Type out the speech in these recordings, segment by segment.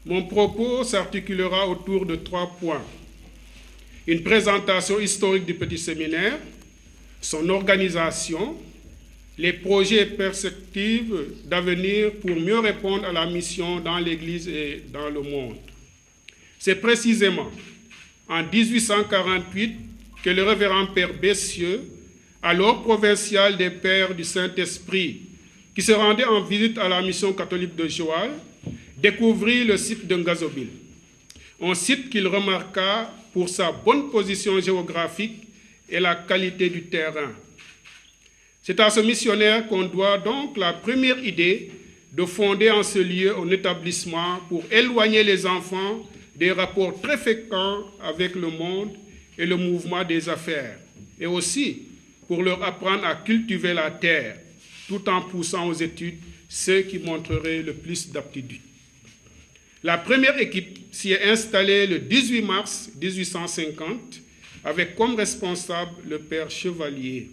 Mon propos s'articulera autour de 3 points. Une présentation historique du petit séminaire, son organisation, les projets et perspectives d'avenir pour mieux répondre à la mission dans l'Église et dans le monde. C'est précisément en 1848 que le révérend Père Bessieux, alors provincial des Pères du Saint-Esprit, qui se rendait en visite à la mission catholique de Joal, découvrit le site de Ngazobil, un site qu'il remarqua pour sa bonne position géographique et la qualité du terrain. C'est à ce missionnaire qu'on doit donc la première idée de fonder en ce lieu un établissement pour éloigner les enfants des rapports très fréquents avec le monde et le mouvement des affaires, et aussi pour leur apprendre à cultiver la terre, tout en poussant aux études ceux qui montreraient le plus d'aptitude. La première équipe s'y est installée le 18 mars 1850, avec comme responsable le père Chevalier.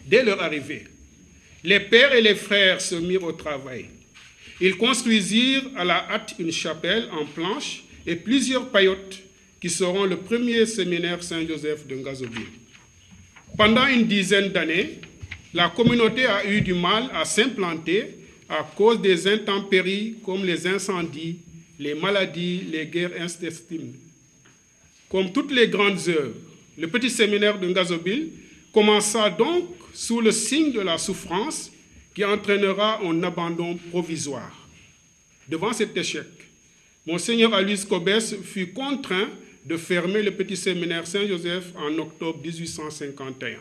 Dès leur arrivée, les pères et les frères se mirent au travail. Ils construisirent à la hâte une chapelle en planches et plusieurs paillotes qui seront le premier séminaire Saint-Joseph de Ngazobil. Pendant une dizaine d'années, la communauté a eu du mal à s'implanter à cause des intempéries comme les incendies, les maladies, les guerres intestines. Comme toutes les grandes œuvres, le petit séminaire de Ngazobil commença donc sous le signe de la souffrance qui entraînera un abandon provisoire. Devant cet échec, Monseigneur Aloys Cobès fut contraint de fermer le petit séminaire Saint-Joseph en octobre 1851.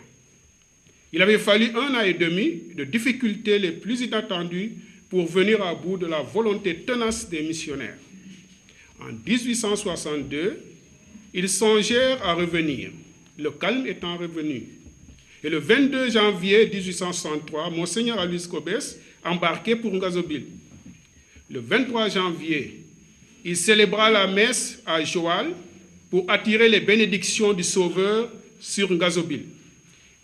Il avait fallu 1 an et demi de difficultés les plus inattendues pour venir à bout de la volonté tenace des missionnaires. En 1862, ils songèrent à revenir, le calme étant revenu. Et le 22 janvier 1863, Monseigneur Aloys Cobès embarquait pour Ngazobil. Le 23 janvier, il célébra la messe à Joal pour attirer les bénédictions du Sauveur sur Ngazobil.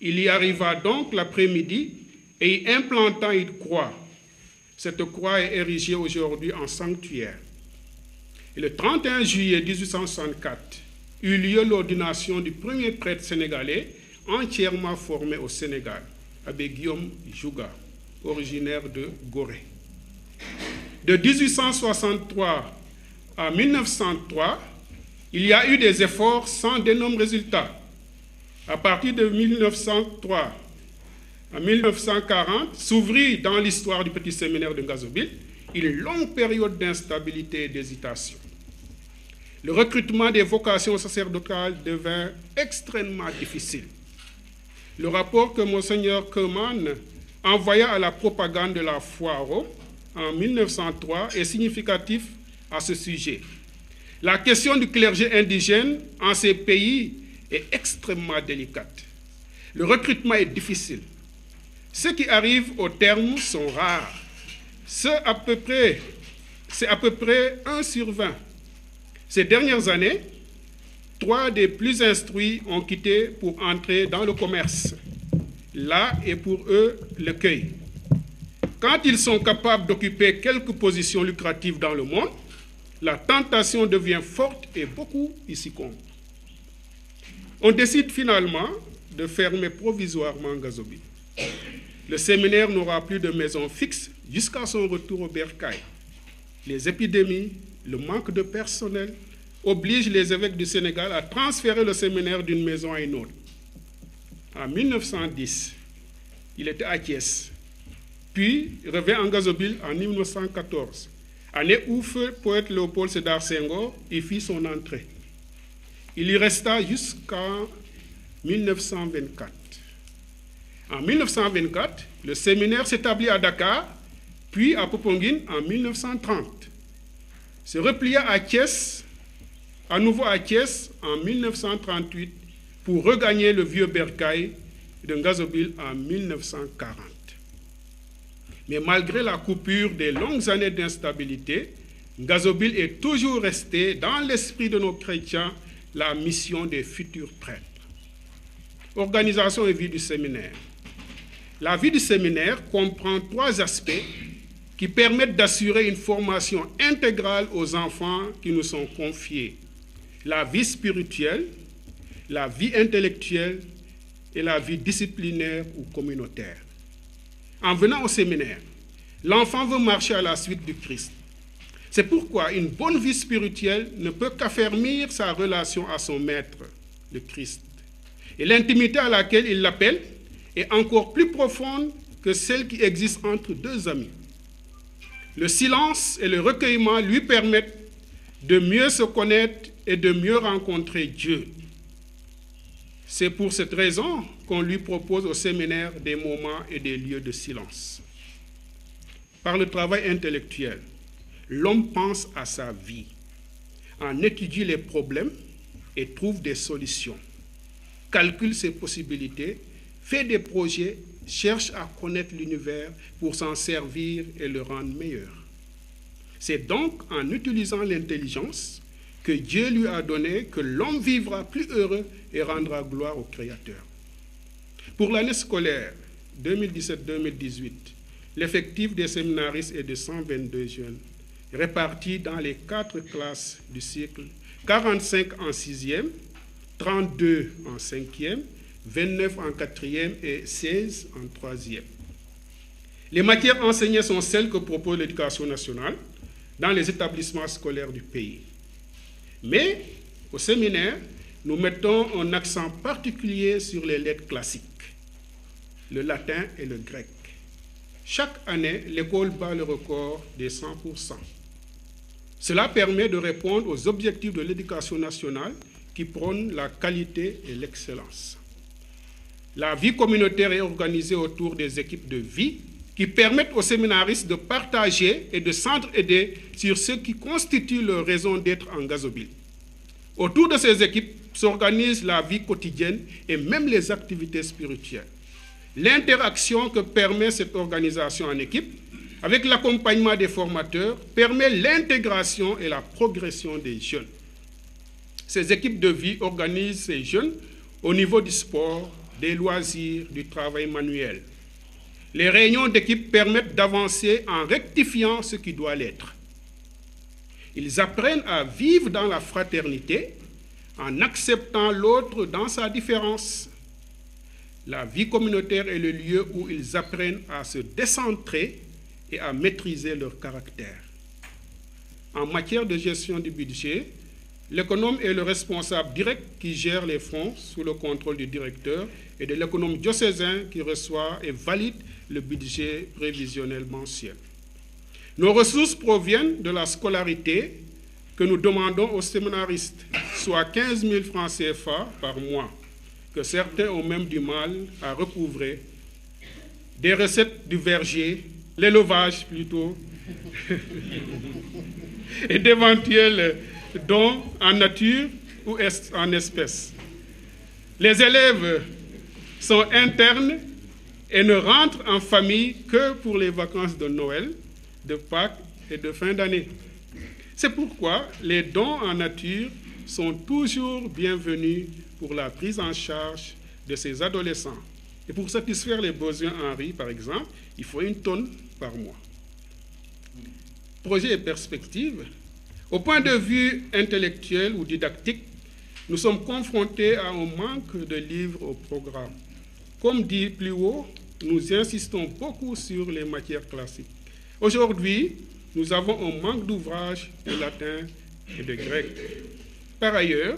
Il y arriva donc l'après-midi et y implanta une croix. Cette croix est érigée aujourd'hui en sanctuaire. Et le 31 juillet 1864 eut lieu l'ordination du premier prêtre sénégalais entièrement formé au Sénégal, Abbé Guillaume Jouga, originaire de Gorée. De 1863 à 1903, il y a eu des efforts sans d'énormes résultats. À partir de 1903 à 1940, s'ouvrit dans l'histoire du petit séminaire de Ngazobil une longue période d'instabilité et d'hésitation. Le recrutement des vocations sacerdotales devint extrêmement difficile. Le rapport que Monseigneur Keman envoya à la propagande de la foi à Rome en 1903 est significatif à ce sujet. La question du clergé indigène en ces pays est extrêmement délicate. Le recrutement est difficile. Ceux qui arrivent au terme sont rares. C'est à peu près 1 sur 20. Ces dernières années, 3 des plus instruits ont quitté pour entrer dans le commerce. Là est pour eux l'accueil. Quand ils sont capables d'occuper quelques positions lucratives dans le monde, la tentation devient forte et beaucoup y succombent. On décide finalement de fermer provisoirement Ngazobil. Le séminaire n'aura plus de maison fixe jusqu'à son retour au bercail. Les épidémies, le manque de personnel obligent les évêques du Sénégal à transférer le séminaire d'une maison à une autre. En 1910, il était à Thiès, puis revint en Ngazobil en 1914, année où feu poète Léopold Sédar Senghor y fit son entrée. Il y resta jusqu'en 1924. En 1924, le séminaire s'établit à Dakar, puis à Popenguine en 1930. Se replia à nouveau à Thiès en 1938 pour regagner le vieux bercail de Ngazobil en 1940. Mais malgré la coupure des longues années d'instabilité, Ngazobil est toujours resté dans l'esprit de nos chrétiens la mission des futurs prêtres. Organisation et vie du séminaire. La vie du séminaire comprend 3 aspects qui permettent d'assurer une formation intégrale aux enfants qui nous sont confiés. La vie spirituelle, la vie intellectuelle et la vie disciplinaire ou communautaire. En venant au séminaire, l'enfant veut marcher à la suite du Christ. C'est pourquoi une bonne vie spirituelle ne peut qu'affermir sa relation à son maître, le Christ. Et l'intimité à laquelle il l'appelle est encore plus profonde que celle qui existe entre deux amis. Le silence et le recueillement lui permettent de mieux se connaître et de mieux rencontrer Dieu. C'est pour cette raison qu'on lui propose au séminaire des moments et des lieux de silence. Par le travail intellectuel, l'homme pense à sa vie, en étudie les problèmes et trouve des solutions, calcule ses possibilités, fait des projets, cherche à connaître l'univers pour s'en servir et le rendre meilleur. C'est donc en utilisant l'intelligence que Dieu lui a donné que l'homme vivra plus heureux et rendra gloire au Créateur. Pour l'année scolaire 2017-2018, l'effectif des séminaristes est de 122 jeunes, répartis dans les 4 classes du cycle, 45 en 6e, 32 en 5e, 29 en 4e et 16 en 3e. Les matières enseignées sont celles que propose l'Éducation nationale dans les établissements scolaires du pays. Mais au séminaire, nous mettons un accent particulier sur les lettres classiques, le latin et le grec. Chaque année, l'école bat le record des 100%. Cela permet de répondre aux objectifs de l'Éducation nationale qui prônent la qualité et l'excellence. La vie communautaire est organisée autour des équipes de vie qui permettent aux séminaristes de partager et de s'entraider sur ce qui constitue leur raison d'être en Gazobile. Autour de ces équipes s'organise la vie quotidienne et même les activités spirituelles. L'interaction que permet cette organisation en équipe, avec l'accompagnement des formateurs, permet l'intégration et la progression des jeunes. Ces équipes de vie organisent ces jeunes au niveau du sport, des loisirs, du travail manuel. Les réunions d'équipe permettent d'avancer en rectifiant ce qui doit l'être. Ils apprennent à vivre dans la fraternité en acceptant l'autre dans sa différence. La vie communautaire est le lieu où ils apprennent à se décentrer et à maîtriser leur caractère. En matière de gestion du budget, l'économe est le responsable direct qui gère les fonds sous le contrôle du directeur et de l'économe diocésain qui reçoit et valide le budget prévisionnel mensuel. Nos ressources proviennent de la scolarité que nous demandons aux séminaristes, soit 15 000 francs CFA par mois, que certains ont même du mal à recouvrer, des recettes du verger, l'élevage plutôt, et d'éventuels dons en nature ou en espèces. Les élèves sont internes et ne rentrent en famille que pour les vacances de Noël, de Pâques et de fin d'année. C'est pourquoi les dons en nature sont toujours bienvenus pour la prise en charge de ces adolescents. Et pour satisfaire les besoins en riz, par exemple, il faut 1 tonne par mois. Projet et perspectives. Au point de vue intellectuel ou didactique, nous sommes confrontés à un manque de livres au programme. Comme dit plus haut, nous insistons beaucoup sur les matières classiques. Aujourd'hui, nous avons un manque d'ouvrages de latin et de grec. Par ailleurs,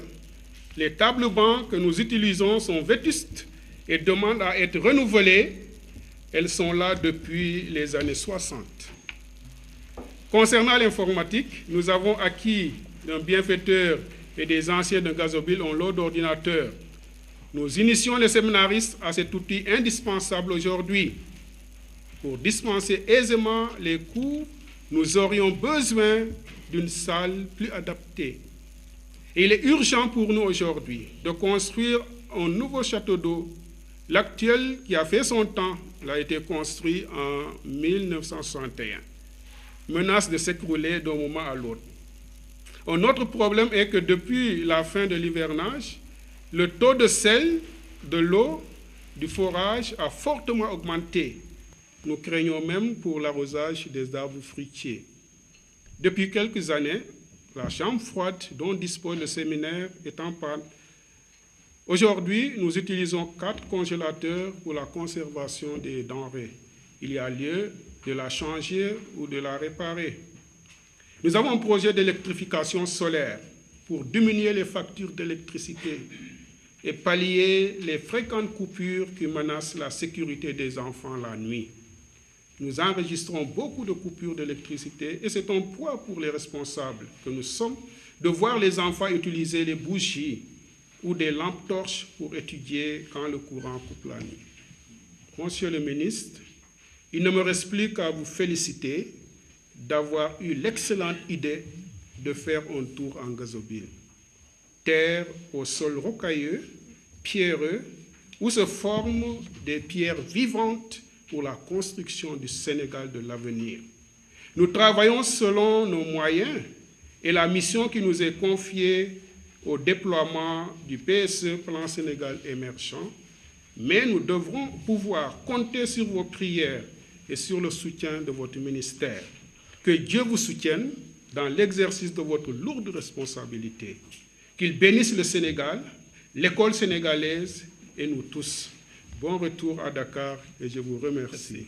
les tables bancs que nous utilisons sont vétustes et demandent à être renouvelées. Elles sont là depuis les années 60. Concernant l'informatique, nous avons acquis d'un bienfaiteur et des anciens de Gazobile un lot d'ordinateurs. Nous initions les séminaristes à cet outil indispensable aujourd'hui. Pour dispenser aisément les cours, nous aurions besoin d'une salle plus adaptée. Et il est urgent pour nous aujourd'hui de construire un nouveau château d'eau. L'actuel, qui a fait son temps, a été construit en 1961. Menace de s'écrouler d'un moment à l'autre. Un autre problème est que depuis la fin de l'hivernage, le taux de sel de l'eau du forage a fortement augmenté. Nous craignons même pour l'arrosage des arbres fruitiers. Depuis quelques années, la chambre froide dont dispose le séminaire est en panne. Aujourd'hui, nous utilisons 4 congélateurs pour la conservation des denrées. Il y a lieu de la changer ou de la réparer. Nous avons un projet d'électrification solaire pour diminuer les factures d'électricité et pallier les fréquentes coupures qui menacent la sécurité des enfants la nuit. Nous enregistrons beaucoup de coupures d'électricité et c'est un poids pour les responsables que nous sommes de voir les enfants utiliser les bougies ou des lampes torches pour étudier quand le courant coupe la nuit. Monsieur le ministre, il ne me reste plus qu'à vous féliciter d'avoir eu l'excellente idée de faire un tour en Gazobile, terre au sol rocailleux, pierreux, où se forment des pierres vivantes pour la construction du Sénégal de l'avenir. Nous travaillons selon nos moyens et la mission qui nous est confiée au déploiement du PSE, Plan Sénégal émergent, mais nous devrons pouvoir compter sur vos prières et sur le soutien de votre ministère. Que Dieu vous soutienne dans l'exercice de votre lourde responsabilité. Qu'il bénisse le Sénégal, l'école sénégalaise et nous tous. Bon retour à Dakar et je vous remercie.